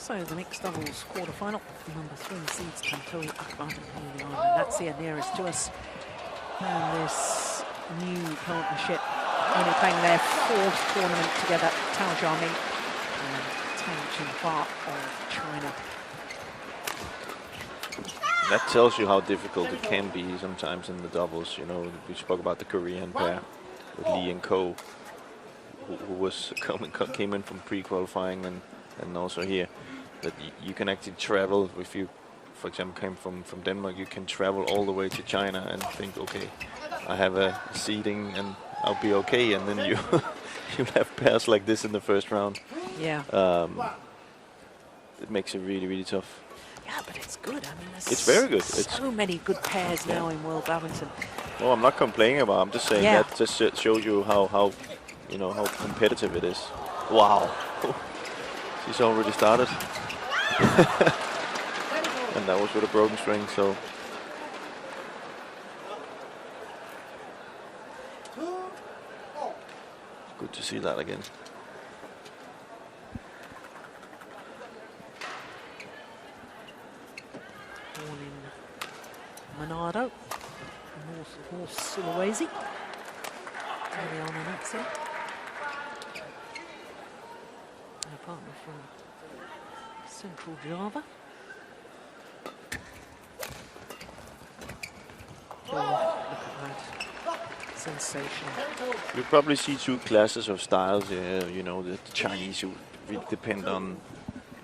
So the mixed doubles quarterfinal, number 3 seeds Tantowi, Ahmad and L.Natsir nearest to us. And this new partnership, only playing their 4th tournament together, Jiaming and Tang, Jinhua of China. That tells you how difficult it can be sometimes in the doubles. You know, we spoke about the Korean pair with Lee and Ko, who was came in from pre-qualifying, and also here that you can actually travel. If you, for example, came from Denmark, you can travel all the way to China and think, okay, I have a seeding and I'll be okay, and then you you have pairs like this in the first round. Yeah. It makes it really, really tough. Yeah, but it's good. I mean, it's very good. It's so many good pairs now in World Badminton. Well, I'm not complaining about it. I'm just saying that just shows you how you know, how competitive it is. Wow. She's already started. And that was with a broken string, so. Good to see that again. Born in Manado, north of Sulawesi. L.Natsir. Her partner from Central Java. Oh, look at that. Sensational. You probably see 2 classes of styles. You know, the Chinese who really depend on,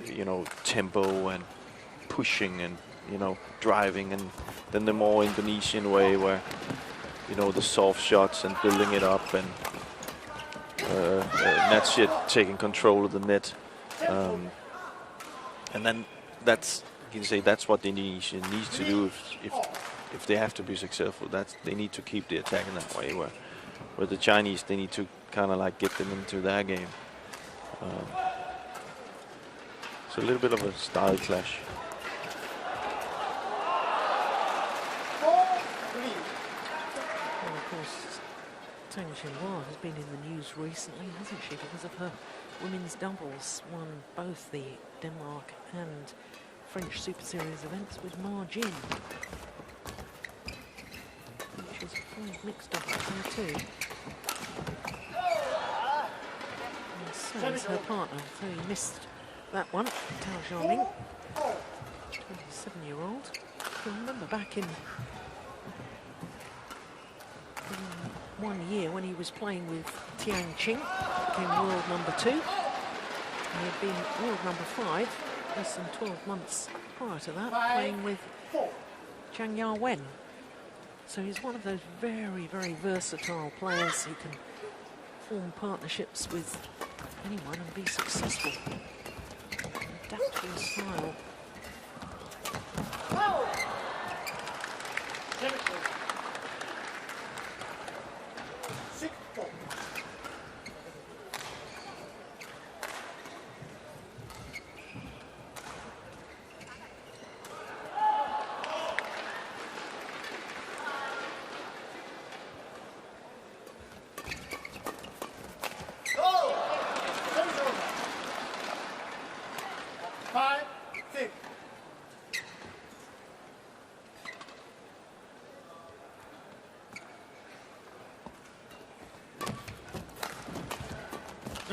you know, tempo and pushing and, you know, driving, and then the more Indonesian way where, you know, the soft shots and building it up, and Natsir taking control of the net. And then that's, you can say, that's what the Indonesian needs to do if they have to be successful. They need to keep the attack in that way, where the Chinese, they need to kind of like get them into their game. So a little bit of a style clash. Well, of course, Tang Jinhua has been in the news recently, hasn't she, because of her women's doubles, won both the Denmark and French Super Series events with Ma Jin. She's a mixed doubles there too. And so is her partner, so he missed that one, Jiaming, 27-year-old. I remember back in 1 year when he was playing with Tang, became world number 2. He had been world number 5 less than 12 months prior to that, playing with Zhang Yawen. So he's one of those very, very versatile players who can form partnerships with anyone and be successful. Adapt to his style.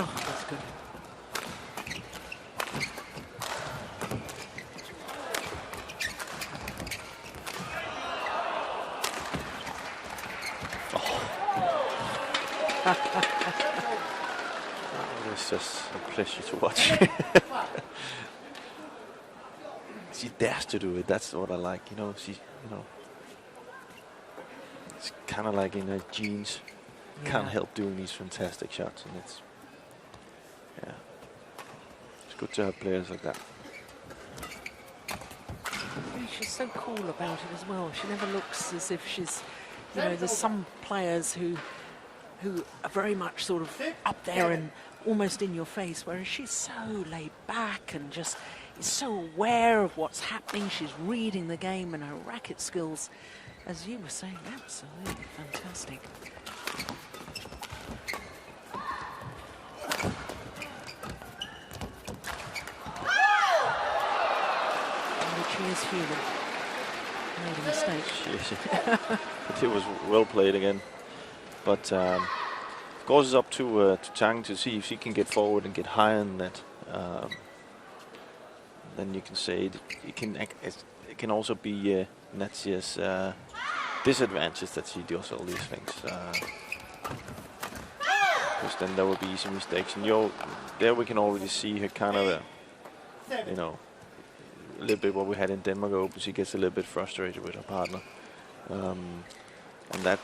Oh, that's good. It's just a pleasure to watch. She dares to do it. That's what I like. You know, it's kind of like in her genes. Yeah. Can't help doing these fantastic shots, and it's good to have players like that. She's so cool about it as well. She never looks as if she's, you know, there's some players who are very much sort of up there and almost in your face, whereas she's so laid back and just is so aware of what's happening. She's reading the game, and her racket skills, as you were saying, absolutely fantastic. she is human. Made a mistake. But it was well played again. But of course, it's up to Tang to see if she can get forward and get higher than that. Then you can say it can also be Natsir's disadvantage that she does all these things. Because then there will be some mistakes, and there we can already see her kind of, you know, a little bit what we had in Denmark Open. She gets a little bit frustrated with her partner, and that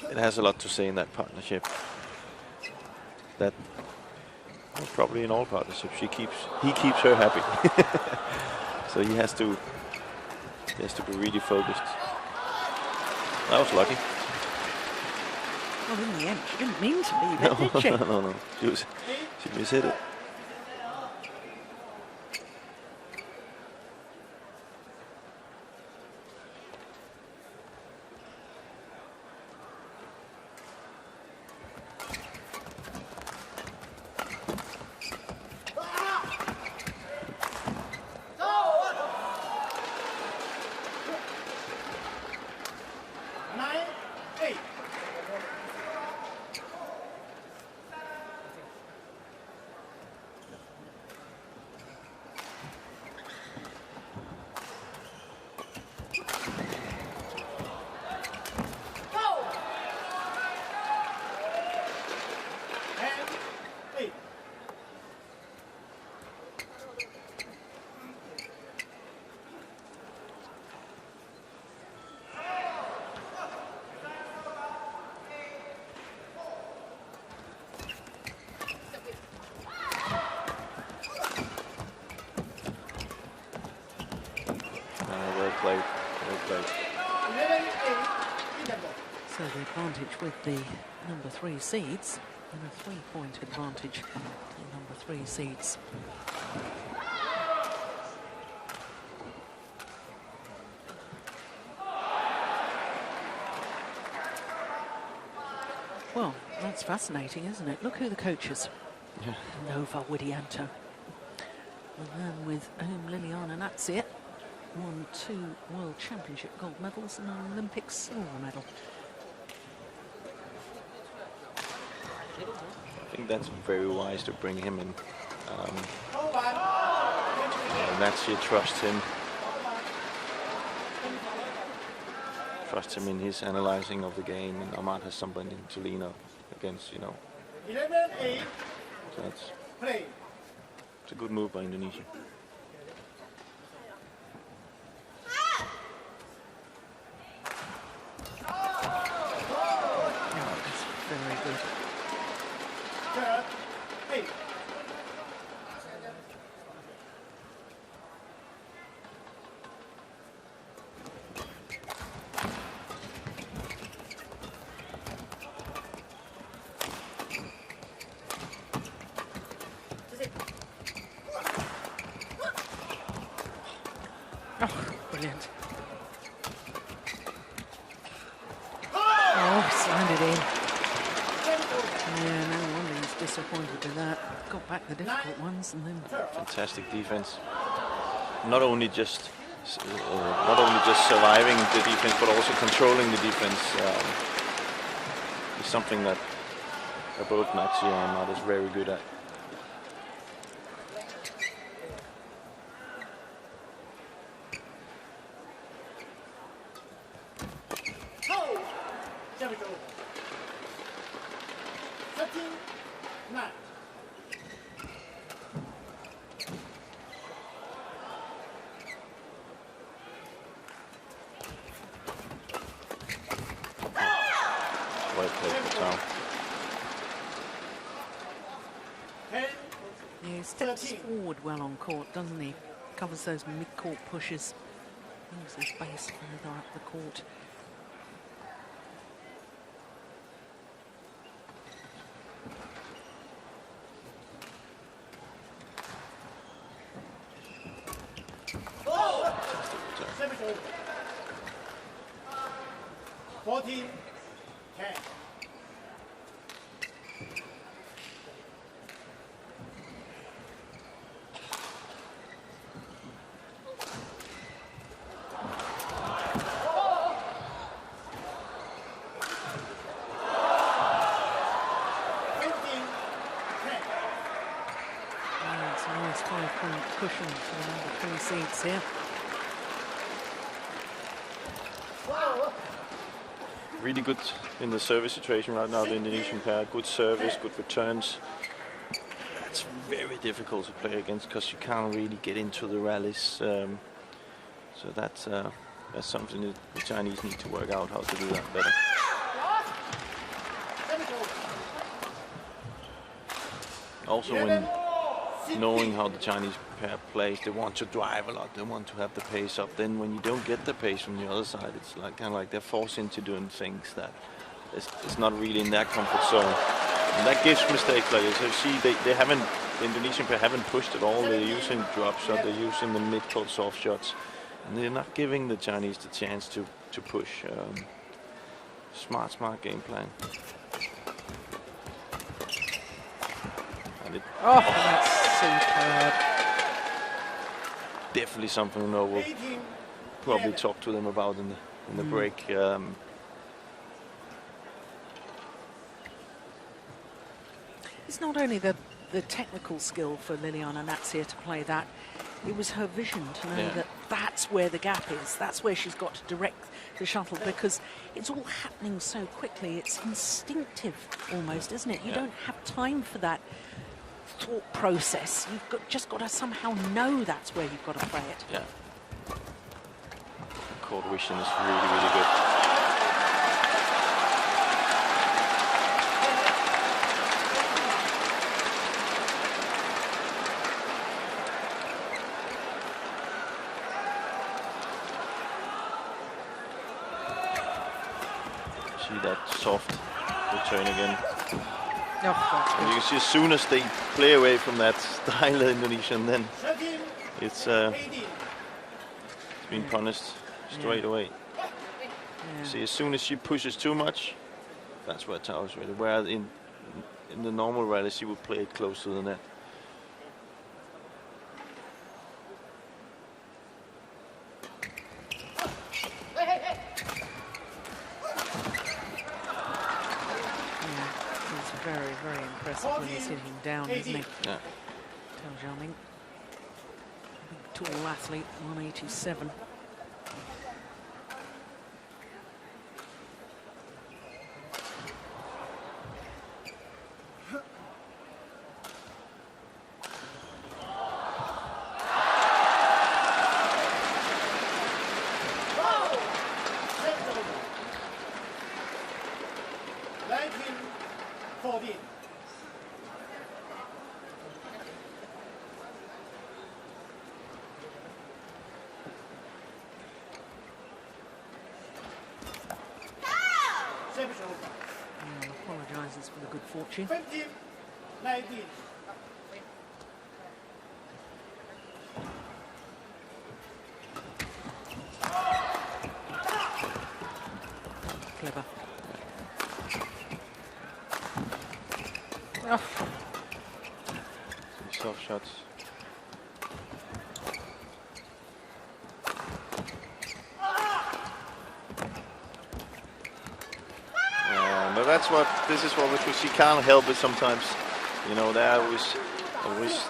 it has a lot to say in that partnership. That well, probably in all partnerships, he keeps her happy. So he has to be really focused. That was lucky. Well, in the end, she didn't mean to leave it, did she? No. She mishit it. So the advantage with the number 3 seeds, and a 3-point advantage to the number 3 seeds. Well, that's fascinating, isn't it? Look who the coaches. Yeah. Nova Widianto. And then with Liliyana Natsir, won 2 World Championship gold medals and an Olympic silver medal. I think that's very wise to bring him in. Natsir trusts him. Trusts him in his analyzing of the game, and Ahmad has somebody to lean up against, you know. So it's a good move by Indonesia. Very good. Oh, brilliant. Oh, slammed it in. Yeah, no wonder he's disappointed with that. Got back the difficult ones and then... Fantastic defense. Not only just surviving the defense, but also controlling the defense. Is something that both Natsir and Ahmad is very good at. Yeah, he steps forward well on court, doesn't he? Covers those mid-court pushes. Moves his base further up the court. nice 5-point cushion for the number 3 seeds here. Really good in the service situation right now, the Indonesian pair. Good service, good returns. It's very difficult to play against because you can't really get into the rallies. So that's something that the Chinese need to work out how to do that better. Also, when knowing how the Chinese pair plays, they want to drive a lot, they want to have the pace up. Then when you don't get the pace from the other side, it's like kind of like they're forced into doing things that it's not really in their comfort zone. And that gives mistakes like this. So see, they haven't, the Indonesian pair haven't pushed at all. They're using drop shot, they're using the mid-court soft shots. And they're not giving the Chinese the chance to push. Smart game plan. Oh, that's superb. Definitely something we'll probably talk to them about in the break. It's not only the technical skill for Li-Ning to play that, it was her vision to know that that's where the gap is, that's where she's got to direct the shuttle, because it's all happening so quickly, it's instinctive almost, isn't it? You don't have time for that thought process. You've just got to somehow know that's where you've got to play it. Yeah. Court vision is really, really good. See that soft return again. Oh, and you see, as soon as they play away from that style of Indonesian, then it's been punished straight away. Yeah. See, as soon as she pushes too much, that's where Tao is ready. Where in the normal rally, she would play it close to the net. Very impressive when he's hitting down, isn't he? Yeah. Jiaming, big tall athlete, 187. Apologises for the good fortune. 19. Clever. Oh. Soft shots. But this is what she can't help it sometimes. You know, they're always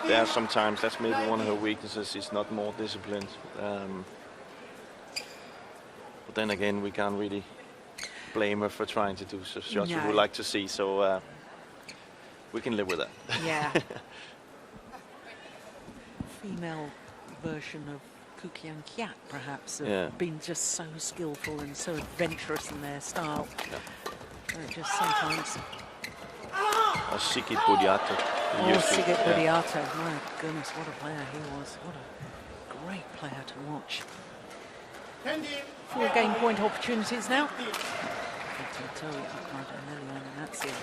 there sometimes. That's maybe one of her weaknesses. She's not more disciplined. But then again, we can't really blame her for trying to do shots we would like to see. So we can live with that. Yeah. Female version of Kukian Kiat, perhaps, of being just so skillful and so adventurous in their style. Yeah. Just sometimes. Or Sigit Budiato. Sigit Budiato. My goodness, what a player he was. What a great player to watch. 4 game point opportunities now. Tantowi, T.Ahmad and L.Natsir.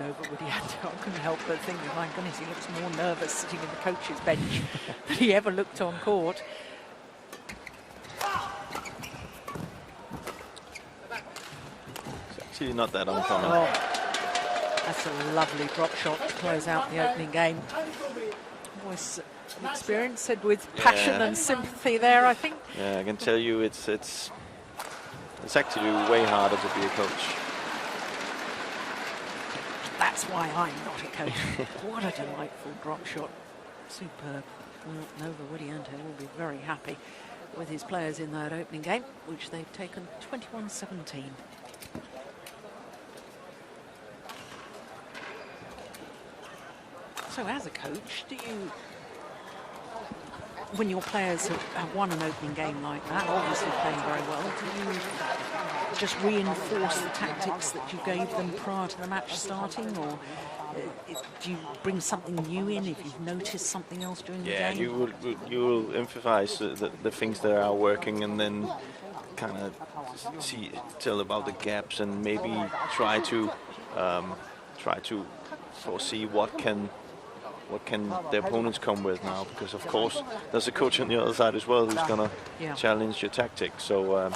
Nova Widianto. I couldn't help but think, my goodness, he looks more nervous sitting in the coach's bench than he ever looked on court. It's actually not that uncommon. Oh, that's a lovely drop shot to close out the opening game. Voice of experience said with passion and sympathy there, I think. Yeah, I can tell you it's actually way harder to be a coach. That's why I'm not a coach. What a delightful drop shot. Superb. Well, Nova Widianto will be very happy with his players in that opening game, which they've taken 21-17. So as a coach, do you, when your players have won an opening game like that, obviously playing very well, do you just reinforce the tactics that you gave them prior to the match starting, or do you bring something new in if you've noticed something else during the game? Yeah, you will emphasize the things that are working, and then kind of tell about the gaps, and maybe try to foresee what can the opponents come with now, because of course there's a coach on the other side as well who's gonna challenge your tactics. So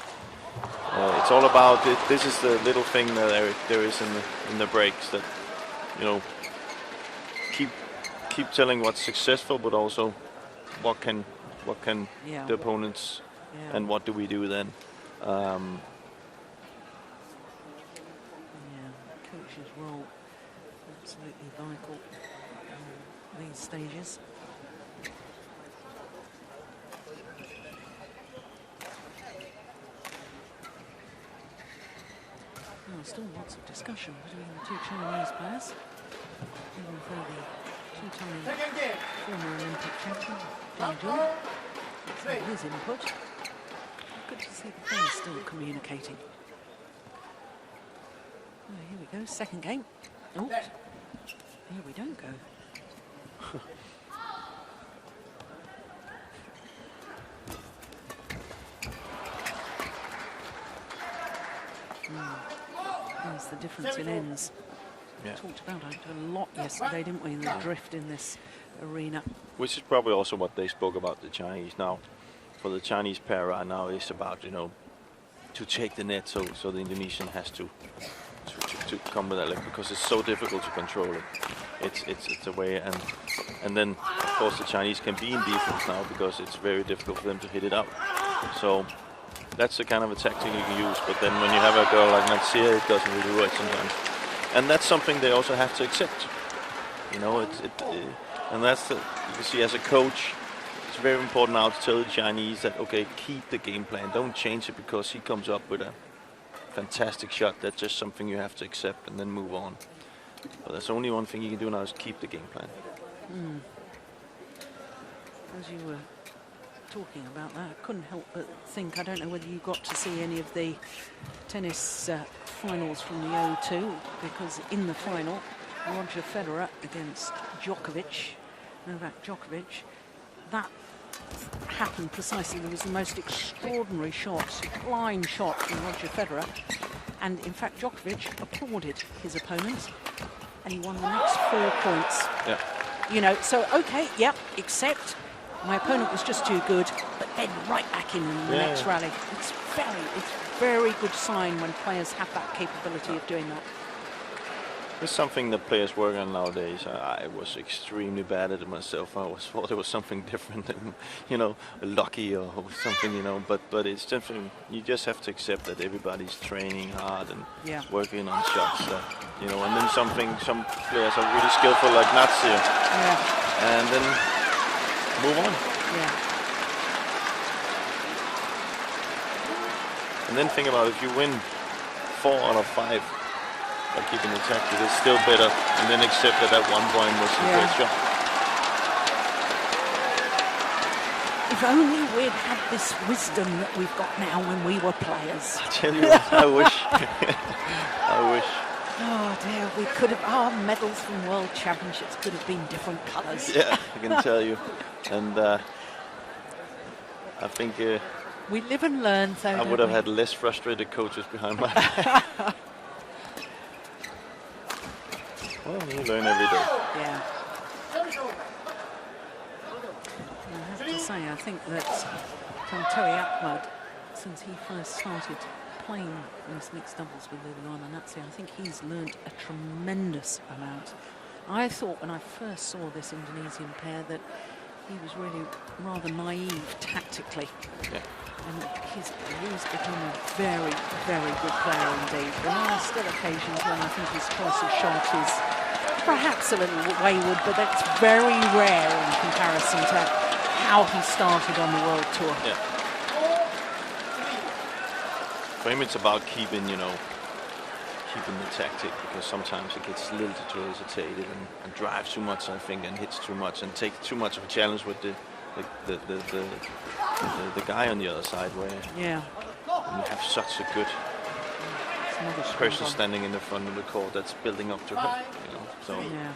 it's all about it. This is the little thing that there is in the breaks, that keep telling what's successful, but also what can the opponents and what do we do then. Coach's role absolutely vital in these stages. Still lots of discussion between the two Chinese players, even for the two-time former Olympic champion, Jinhua. That's his input. Good to see the players still communicating. Oh, here we go, second game. Oh, here we don't go. There's the difference in ends. We talked about it a lot yesterday, didn't we, in the drift in this arena. Which is probably also what they spoke about the Chinese now. For the Chinese pair right now, it's about, to take the net, so the Indonesian has to come with that leg, because it's so difficult to control it. It's a way, and then of course the Chinese can be in defense now, because it's very difficult for them to hit it out. So that's the kind of a tactic you can use, but then when you have a girl like L.Natsir, it doesn't really work sometimes. And that's something they also have to accept. And that's you can see as a coach, it's very important now to tell the Chinese that, okay, keep the game plan, don't change it because he comes up with a fantastic shot. That's just something you have to accept and then move on. But that's only one thing you can do now, is keep the game plan. As you were talking about that, I couldn't help but think, I don't know whether you got to see any of the tennis finals from the O2, because in the final, Roger Federer against Novak Djokovic, that happened precisely. There was the most extraordinary shot, sublime shot from Roger Federer, and in fact Djokovic applauded his opponent, and he won the next 4 points. Yeah. So okay, accept. My opponent was just too good, but then right back in the next rally. It's very good sign when players have that capability of doing that. It's something that players work on nowadays. I was extremely bad at it myself. I thought it was something different, and, lucky or something, But it's something you just have to accept, that everybody's training hard and working on shots. And then some players are really skillful, like L.Natsir, and then move on. And then think about, if you win 4 out of 5 by keeping the tactic, it's still better, and then accept that 1 point was a great shot. If only we'd had this wisdom that we've got now when we were players. I tell you what, I wish. I wish. Oh dear, we could have, our medals from World Championships could have been different colours. Yeah, I can tell you. And I think we live and learn, so I would have had less frustrated coaches behind my back. Well, you learn every day. Yeah. I have to say, I think that T.Ahmad, since he first started playing this mixed doubles with Li-Ning, I think he's learnt a tremendous amount. I thought when I first saw this Indonesian pair that he was really rather naive tactically. Yeah. And he's become a very, very good player indeed. There are still occasions when I think his choice of shot is perhaps a little wayward, but that's very rare in comparison to how he started on the World Tour. Yeah. For him, it's about keeping, you know, keeping the tactic, because sometimes it gets a little too hesitated and drives too much, I think, and hits too much and takes too much of a challenge with the guy on the other side, where yeah, you have such a good person standing in the front of the court that's building up to her, you know. So yeah.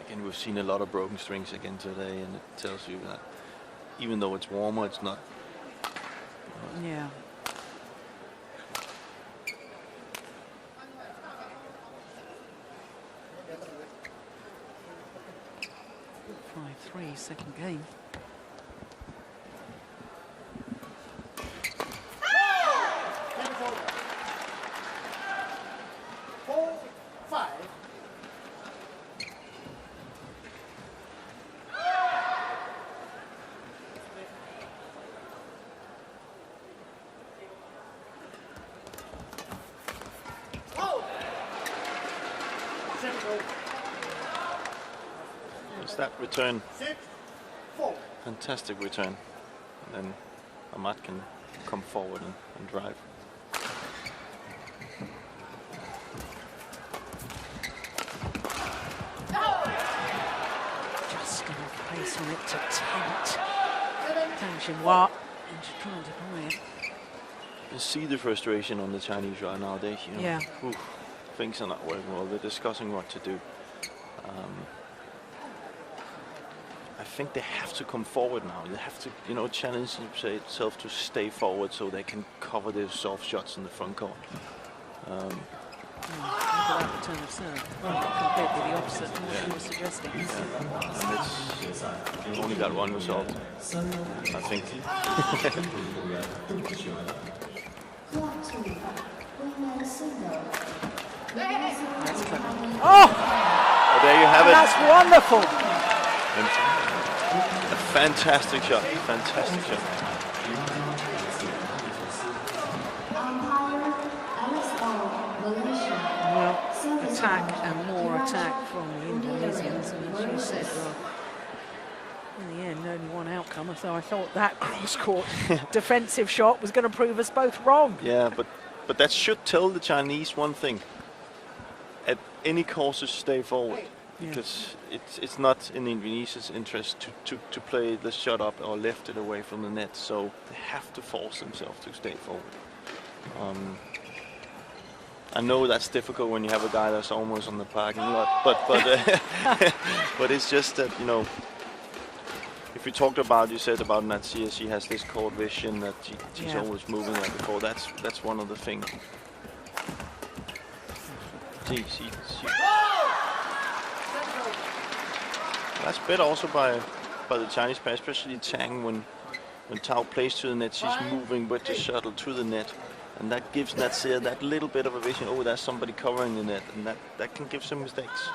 Again, we've seen a lot of broken strings again today, and it tells you that even though it's warmer, it's not. Yeah. Second game. It's that return. Fantastic return. And then Ahmad can come forward and drive. Just enough pace on it to tempt Tang Jinhua into trying to play it. You see the frustration on the Chinese right now. They, you know, yeah. Oof, things are not working well. They're discussing what to do. I think they have to come forward now. They have to, you know, challenge themselves to stay forward so they can cover their soft shots in the front court. That return of serve. Well, completely the opposite of what you were suggesting. And it's only got one result, I think. That's clever. Oh! Well, there you have it. That's wonderful. A fantastic shot. Fantastic shot. Well, attack and more attack from the Indonesians, and as you said, in the end, only one outcome. So I thought that cross-court defensive shot was going to prove us both wrong. Yeah, but that should tell the Chinese one thing. At any cost, stay forward. Because it's not in the Indonesians' interest to play the shot up or left it away from the net, so they have to force themselves to stay forward. I know that's difficult when you have a guy that's almost on the parking lot, but but it's just that, you know, if you talked about, you said about L.Natsir, she has this court vision that she's always moving like the court. That's one of the things. She that's better also by the Chinese player, especially Tang, when Tao plays to the net, she's moving with the shuttle to the net, and that gives L.Natsir that little bit of a vision. Oh, there's somebody covering the net, and that can give some mistakes.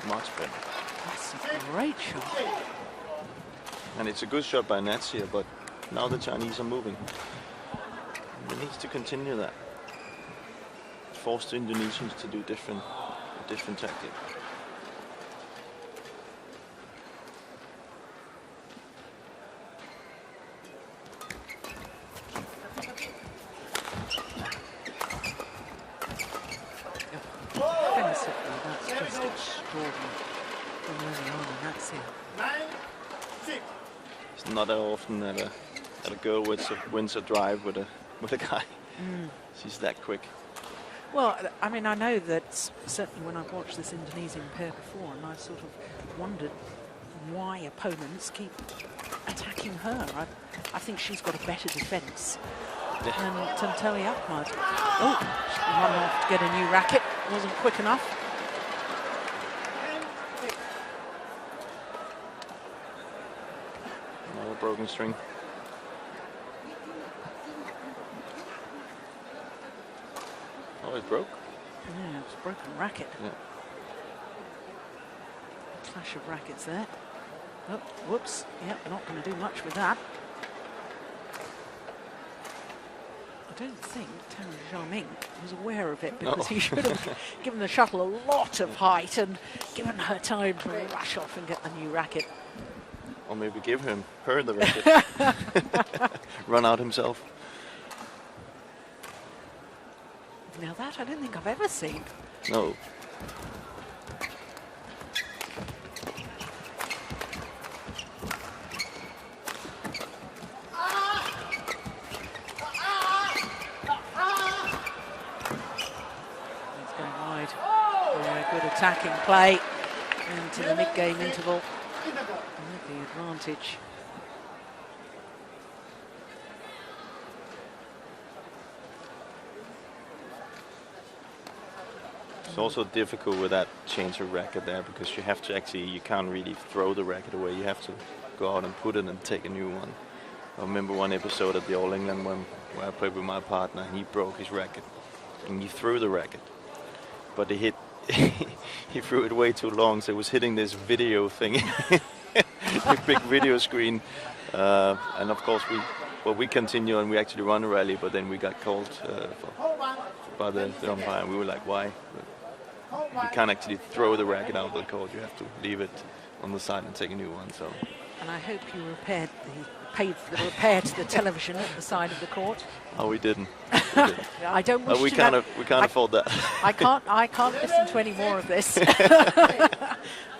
Much better. That's a great shot. And it's a good shot by L.Natsir, but now the Chinese are moving. They need to continue that. Force the Indonesians to do a different tactic. Defensively, that's just extraordinary from early on, and that's it. It's not that often that a girl wins a drive with a guy. She's that quick. Well, I mean, I know that certainly when I've watched this Indonesian pair before, and I've sort of wondered why opponents keep attacking her. I think she's got a better defence than Tantowi Ahmad. Oh, she run off to get a new racket. Wasn't quick enough. Another broken string. Oh, it broke? Yeah, it's a broken racket. Yeah. Clash of rackets there. Oh, whoops. Yep, not going to do much with that. I don't think Tang Jiaming was aware of it, because he should have given the shuttle a lot of height and given her time to rush off and get the new racket. Or maybe give her the racket. Run out himself. Now that I don't think I've ever seen. No. Attacking play into the mid-game interval with the advantage. It's also difficult with that change of racket there, because you have to actually, you can't really throw the racket away. You have to go out and put it and take a new one. I remember one episode at the All England one where I played with my partner, and he broke his racket and he threw the racket, but he hit he threw it way too long, so it was hitting this video thing, a big video screen, and of course we continue and we actually run a rally, but then we got called by the umpire, and we were like, why? You can't actually throw the racket out of the court, you have to leave it on the side and take a new one. So. And I hope you paid for the repair to the television at the side of the court. Oh, we didn't. I don't wish we to can't afford that. I can't listen to any more of this.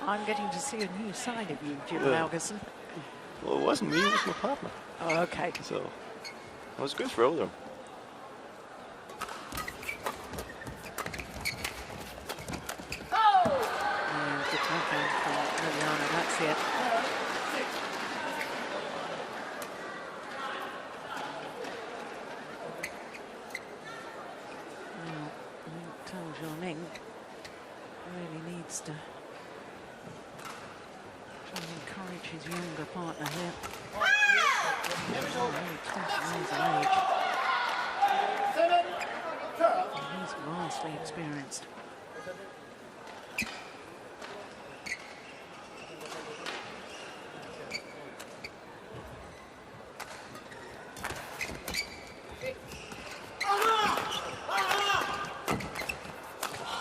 I'm getting to see a new side of you, Jim Laugerson. Well, it wasn't me, it was my partner. Oh, okay. So it was a good throw though. And good backhand from Liliyana, that's it. Jiaming really needs to try and encourage his younger partner here. Only 20 years of age. And he's vastly experienced.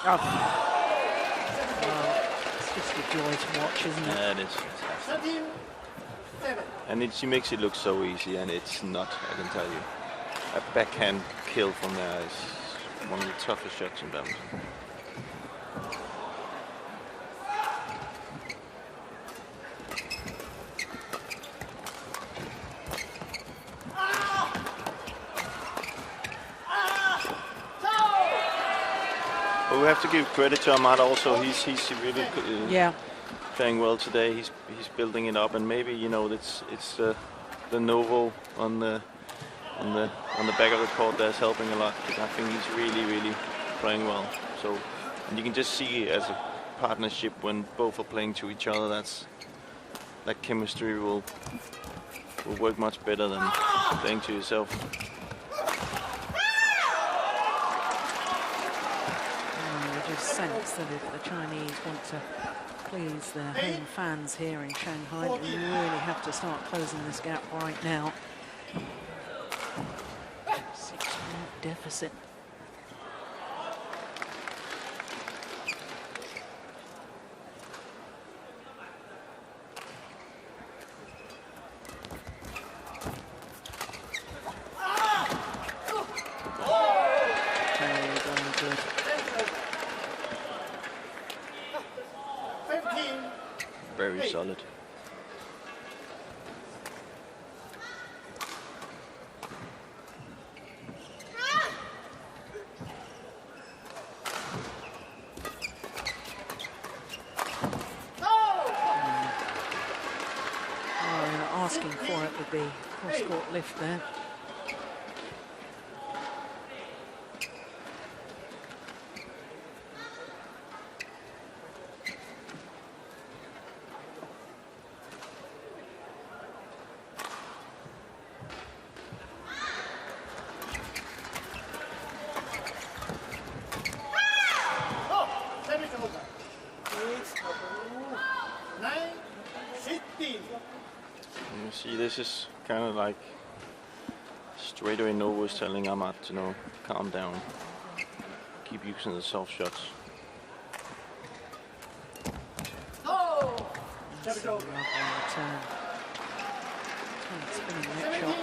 Oh. Well, it's just a joy to watch, isn't it? Yeah, it is. And she makes it look so easy, and it's not, I can tell you. A backhand kill from there is one of the toughest shots in badminton. We have to give credit to Ahmad also. He's really playing well today. He's building it up, and maybe it's the Novo on the back of the court that's helping a lot. I think he's really playing well. So, and you can just see as a partnership when both are playing to each other, that chemistry will work much better than playing to yourself. Sense that if the Chinese want to please their home fans here in Shanghai, they really have to start closing this gap right now. 6-point deficit. Very solid. work with the cross-court lift there. See, this is kind of like straight away Novo is telling Ahmad, you know, calm down, keep using the soft shots. That's a lovely return. Spinning that shot.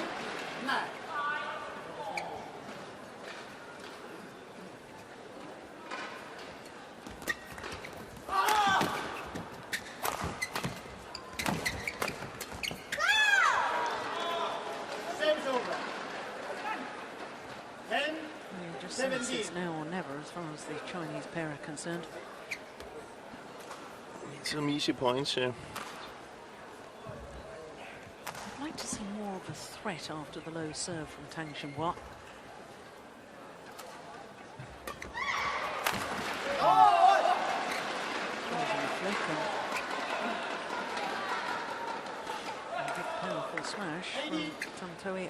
It's now or never as far as the Chinese pair are concerned. Some easy points here. I'd like to see more of a threat after the low serve from Tang Jinhua. A big powerful smash from Tantowi.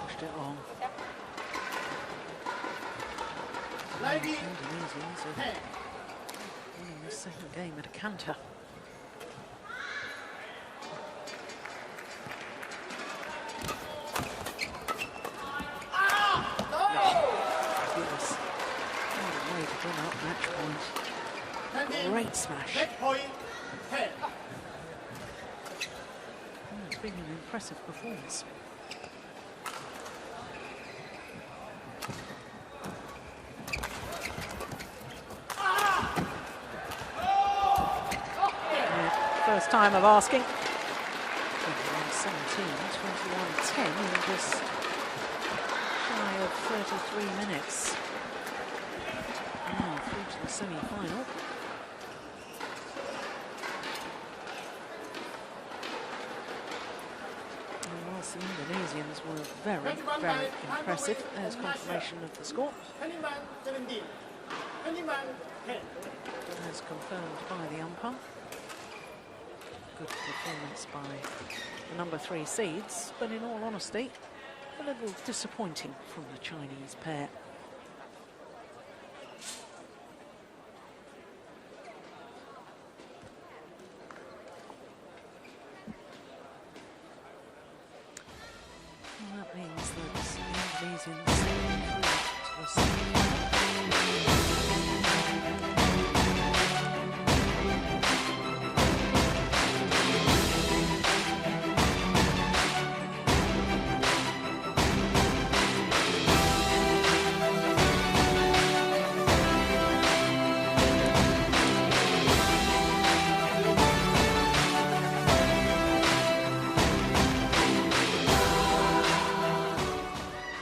Pushed it long. Indonesians are winning the second game at a canter. Goodness. What a way to bring up match point. Great smash. It's been an impressive performance. First time of asking. 21-17, 21-10 in just shy of 33 minutes. Now through to the semi-final. And whilst the Indonesians were very, very impressive, there's confirmation of the score. As confirmed by the umpire. Good performance by the number 3 seeds, but in all honesty, a little disappointing from the Chinese pair.